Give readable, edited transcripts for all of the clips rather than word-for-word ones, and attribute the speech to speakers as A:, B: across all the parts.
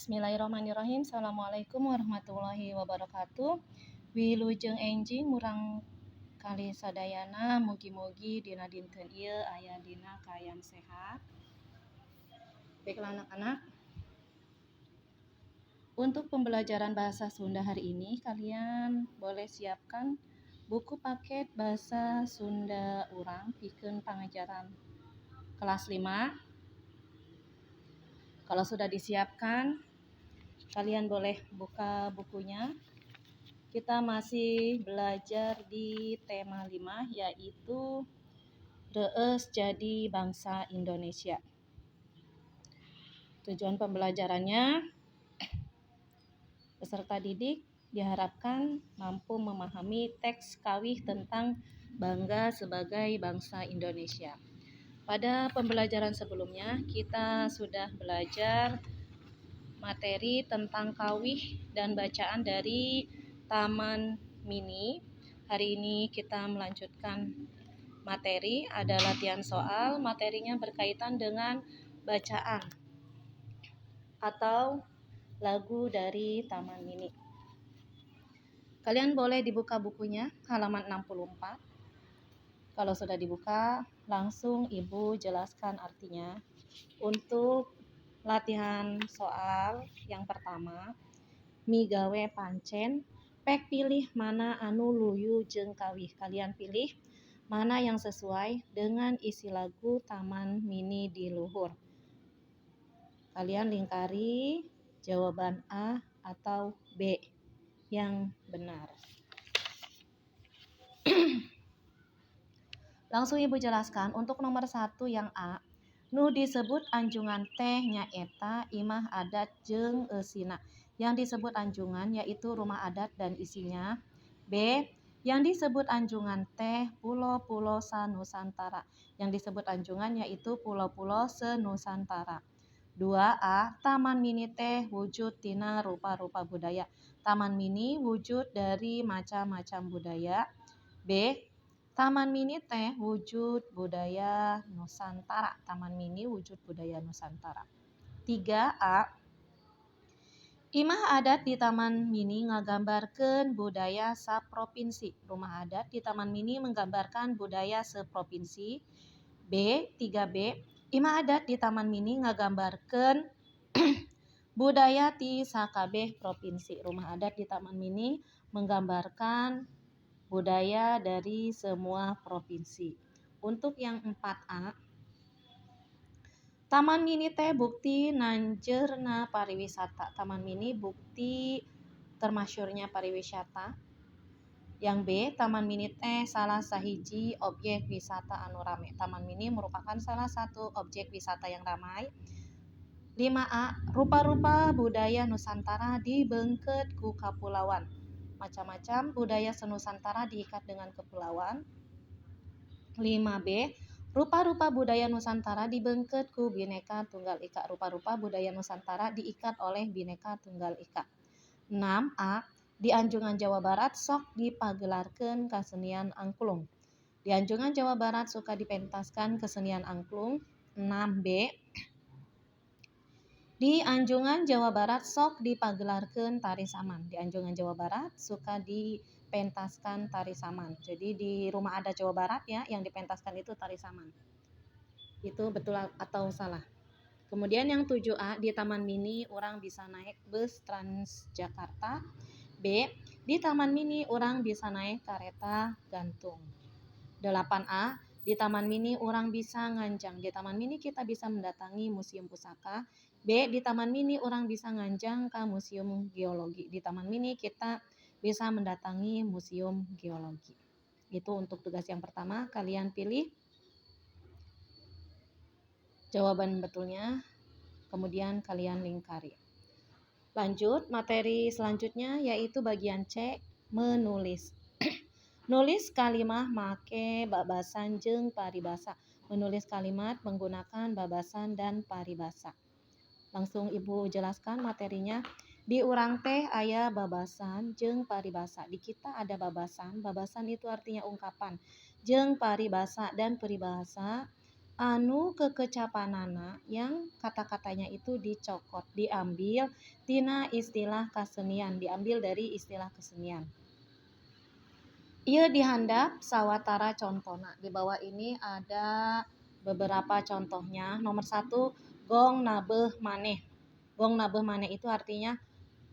A: Bismillahirrahmanirrahim. Assalamualaikum warahmatullahi wabarakatuh. Wilujeng enjing murang kali sadayana mugi-mugi dina dinten ieu aya dina kaayaan sehat. Baiklah anak-anak, untuk pembelajaran bahasa Sunda hari ini kalian boleh siapkan buku paket bahasa Sunda urang pikeun pangajaran kelas 5. Kalau sudah disiapkan, kalian boleh buka bukunya. Kita masih belajar di tema 5, yaitu Reueus Jadi Bangsa Indonesia. Tujuan pembelajarannya, peserta didik diharapkan mampu memahami teks kawih tentang bangga sebagai bangsa Indonesia. Pada pembelajaran sebelumnya, kita sudah belajar materi tentang kawih dan bacaan dari Taman Mini. Hari ini kita melanjutkan materi, ada latihan soal. Materinya berkaitan dengan bacaan atau lagu dari Taman Mini. Kalian boleh dibuka bukunya, halaman 64. Kalau sudah dibuka, langsung Ibu jelaskan artinya. Untuk latihan soal yang pertama, migawe pancen, pek pilih mana anu luyu jeung kawih. Kalian pilih mana yang sesuai dengan isi lagu Taman Mini di luhur. Kalian lingkari jawaban A atau B yang benar. Langsung Ibu jelaskan untuk nomor 1 yang A. Nu disebut anjungan teh nyaeta imah adat jeung eusina. Yang disebut anjungan yaitu rumah adat dan isinya. B. Yang disebut anjungan teh pulo-pulo sanusantara. Yang disebut anjungan yaitu pulo-pulo senusantara. 2A. Taman Mini teh wujud tina rupa-rupa budaya. Taman Mini wujud dari macam-macam budaya. B. Taman Mini teh wujud budaya Nusantara. Taman Mini wujud budaya Nusantara. 3A. Imah adat di Taman Mini ngagambarkeun budaya saprovinsi. Rumah adat di Taman Mini menggambarkan budaya seprovinsi. B. 3B. Imah adat di Taman Mini ngagambarkeun budaya ti sakabeh provinsi. Rumah adat di Taman Mini menggambarkan budaya dari semua provinsi. Untuk yang 4A, Taman Mini teh bukti nanjeurna pariwisata. Taman Mini bukti termasyurnya pariwisata. Yang B, Taman Mini teh salah sahiji objek wisata anu rame. Taman Mini merupakan salah satu objek wisata yang ramai. 5A, rupa-rupa budaya Nusantara dibeungkeut ku kapulauan. Macam-macam budaya senusantara diikat dengan kepulauan. 5B, rupa-rupa budaya Nusantara dibeungkeut ku Bhinneka Tunggal Ika. Rupa-rupa budaya Nusantara diikat oleh Bhinneka Tunggal Ika. 6A, di Anjungan Jawa Barat sok dipagelarkeun kasenian angklung. Di Anjungan Jawa Barat suka dipentaskan kesenian angklung. 6B, di Anjungan Jawa Barat sok dipagelarkeun tari saman. Di Anjungan Jawa Barat suka dipentaskan tari saman. Jadi di Rumah Adat Jawa Barat ya, yang dipentaskan itu tari saman. Itu betul atau salah? Kemudian yang 7A, di Taman Mini orang bisa naik bus Transjakarta. B, di Taman Mini orang bisa naik kereta gantung. 8A, di Taman Mini orang bisa nganjang. Di Taman Mini kita bisa mendatangi museum pusaka. B, di Taman Mini orang bisa nganjang ke museum geologi. Di Taman Mini kita bisa mendatangi museum geologi. Itu untuk tugas yang pertama, kalian pilih jawaban betulnya, kemudian kalian lingkari. Lanjut, materi selanjutnya yaitu bagian C, menulis. Nulis kalimat make babasan jeung paribasa. Menulis kalimat menggunakan babasan dan paribasa. Langsung Ibu jelaskan materinya. Di urang teh aya babasan jeung paribasa. Di kita ada babasan. Babasan itu artinya ungkapan. Jeung paribasa dan peribahasa anu kekecapanana yang kata-katanya itu dicokot, diambil tina istilah kesenian, diambil dari istilah kesenian. Ieu dihandap sawatara contohna. Di bawah ini ada beberapa contohnya. Nomor 1, gong nabeuh maneh. Gong nabeuh maneh itu artinya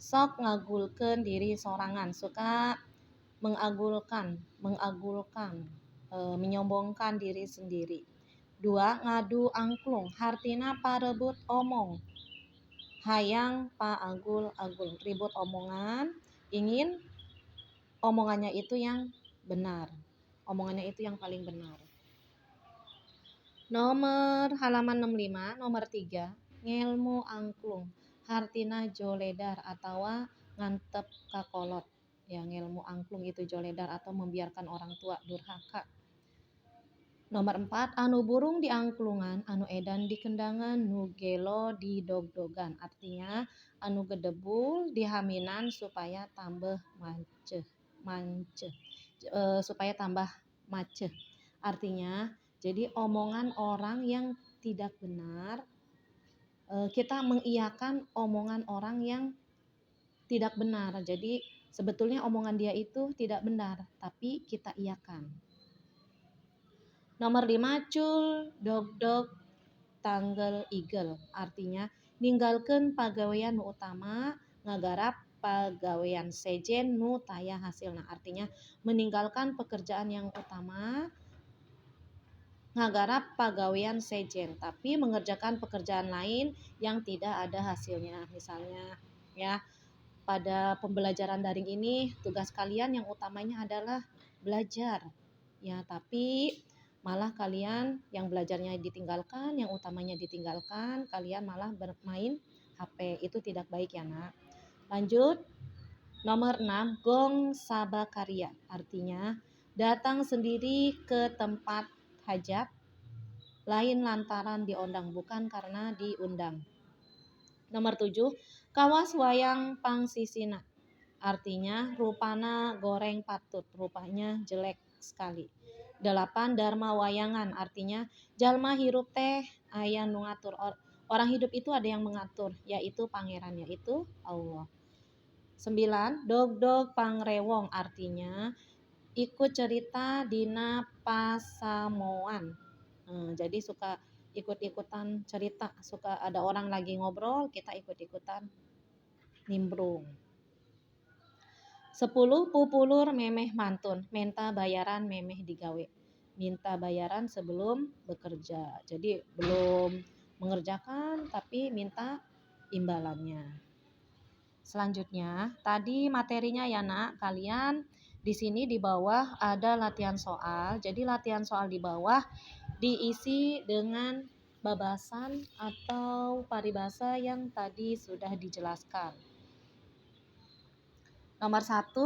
A: sok ngagulkeun diri sorangan, suka mengagulkan, menyombongkan diri sendiri. 2, ngadu angklung, artina parebut omong, hayang paagul-agul, ribut omongan, ingin omongannya itu yang benar, omongannya itu yang paling benar. Nomor halaman 65, nomor 3, ngelmu angklung, artina joledar atau ngantep kakolot. Ya, ngelmu angklung itu joledar atau membiarkan orang tua durhaka. Nomor 4, anu burung di angklungan, anu edan di kendangan, nu gelo di dog-dogan. Artinya anu gedebul di haminan supaya tambah supaya tambah maceh. Artinya jadi omongan orang yang tidak benar, kita mengiyakan omongan orang yang tidak benar. Jadi sebetulnya omongan dia itu tidak benar, tapi kita iyakan. Nomor 5, cul dog tanggel igel, artinya ninggalkeun pagawean nu utama, ngagarap pagawean sejen nu taya hasilna. Artinya meninggalkan pekerjaan yang utama, ngagarap pagawean sejen, tapi mengerjakan pekerjaan lain yang tidak ada hasilnya. Misalnya ya, pada pembelajaran daring ini tugas kalian yang utamanya adalah belajar. Ya, tapi malah kalian yang belajarnya ditinggalkan, yang utamanya ditinggalkan, kalian malah bermain HP. Itu tidak baik ya, Nak. Lanjut, nomor 6, gong sabakarya. Artinya datang sendiri ke tempat hajat, lain lantaran diundang, bukan karena diundang. Nomor 7, kawas wayang pangsisina. Artinya rupana goreng patut, rupanya jelek sekali. 8, dharma wayangan, artinya jalma hirup teh aya nu ngatur. Orang hidup itu ada yang mengatur, yaitu pangeran, yaitu Allah. 9, dog pangrewong, artinya ikut cerita dina pasamoan. Jadi suka ikut-ikutan cerita, suka ada orang lagi ngobrol, kita ikut-ikutan nimbrung. 10, pupulur memeh mantun, minta bayaran memeh digawe. Minta bayaran sebelum bekerja. Jadi belum mengerjakan tapi minta imbalannya. Selanjutnya, tadi materinya ya, Nak, kalian di sini di bawah ada latihan soal. Jadi latihan soal di bawah diisi dengan babasan atau paribasa yang tadi sudah dijelaskan. Nomor 1,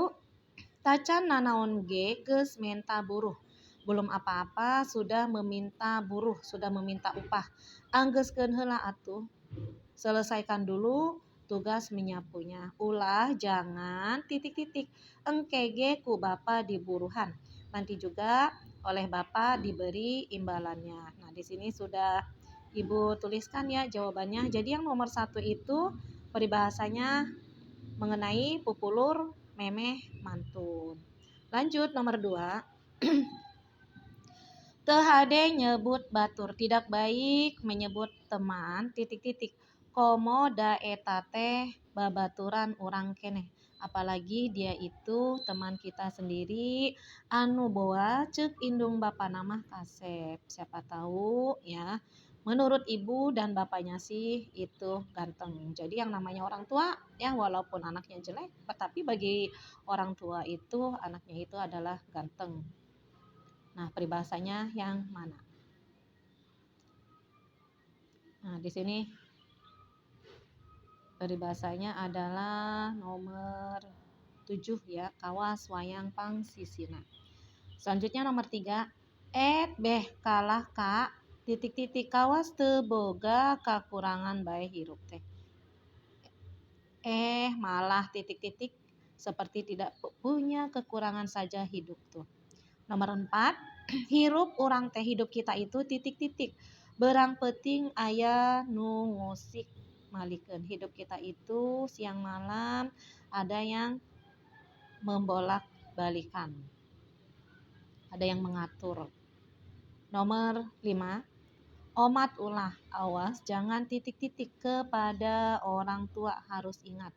A: tacan nanaon ge geus menta buruh. Belum apa-apa sudah meminta buruh, sudah meminta upah. Anggeuskeun heula atuh. Selesaikan dulu tugas menyapunya. Ulah jangan titik-titik. Engke ge ku Bapa diburuhan. Nanti juga oleh Bapak diberi imbalannya. Nah, di sini sudah Ibu tuliskan ya jawabannya. Jadi yang nomor 1 itu peribahasanya mengenai pupulur memeh mantun. Lanjut nomor 2. Teu hade nyebut batur, tidak baik menyebut teman titik-titik. Komo da eta teh babaturan urang keneh. Apalagi dia itu teman kita sendiri anu boa ceuk indung bapa nama kasep. Siapa tahu ya, menurut ibu dan bapaknya sih itu ganteng. Jadi yang namanya orang tua ya walaupun anaknya jelek, tapi bagi orang tua itu anaknya itu adalah ganteng. Nah, peribahasanya yang mana? Nah, di sini peribahasanya adalah nomor 7 ya, kawas wayang pangsisina. Selanjutnya nomor 3, beh kalah ka titik-titik kawas teu boga kakurangan bae hirup teh. Malah titik-titik seperti tidak punya kekurangan saja hidup tuh. Nomor 4, Hirup urang teh hidup kita itu titik-titik. Berang penting aya nu ngusik malikeun. Hidup kita itu siang malam ada yang membolak-balikan. Ada yang mengatur. Nomor 5, omat ulah, awas jangan titik-titik kepada orang tua, harus ingat.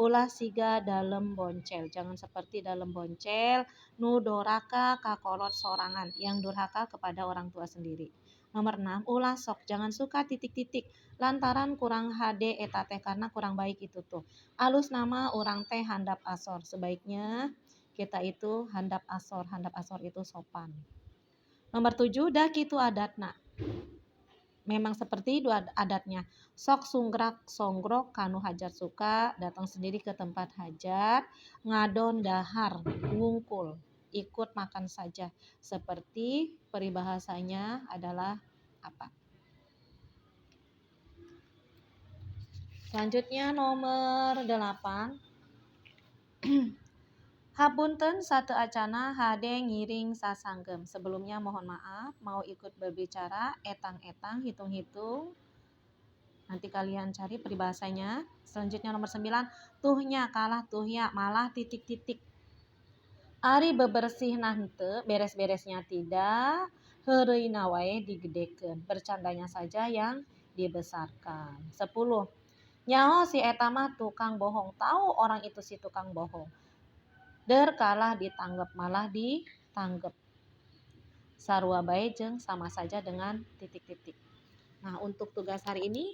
A: Ulah siga dalam boncel, jangan seperti dalam boncel, nu doraka kakolot sorangan, yang durhaka kepada orang tua sendiri. Nomor 6, ulah sok, jangan suka titik-titik, lantaran kurang HD eta teh karena kurang baik itu tuh. Alus nama orang teh handap asor, sebaiknya kita itu handap asor itu sopan. Nomor 7, dah kitu adatna. Memang seperti itu adatnya. Sok sunggrak songgrok kanu hajat suka, datang sendiri ke tempat hajat, ngadon dahar, ngungkul, ikut makan saja. Seperti peribahasanya adalah apa? Selanjutnya nomor 8. Hapunten satu acana hade ngiring sasanggem. Sebelumnya mohon maaf, mau ikut berbicara, etang-etang, hitung-hitung. Nanti kalian cari peribahasanya. Selanjutnya nomor 9, tuhnya kalah tuhnya malah titik-titik. Ari bebersih henteu, beres-beresnya tidak, heureuyna wae digedekeun. Bercandanya saja yang dibesarkan. 10. Nyaho si eta mah tukang bohong, tahu orang itu si tukang bohong. Der kalah ditanggep malah ditanggep. Sarua bae jeung sama saja dengan titik-titik. Nah, untuk tugas hari ini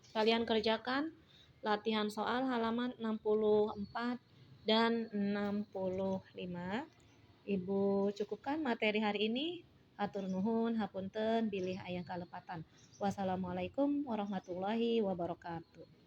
A: kalian kerjakan latihan soal halaman 64 dan 65. Ibu cukupkan materi hari ini. Hatur nuhun, hapunten, bilih aya kalepatan. Wassalamualaikum warahmatullahi wabarakatuh.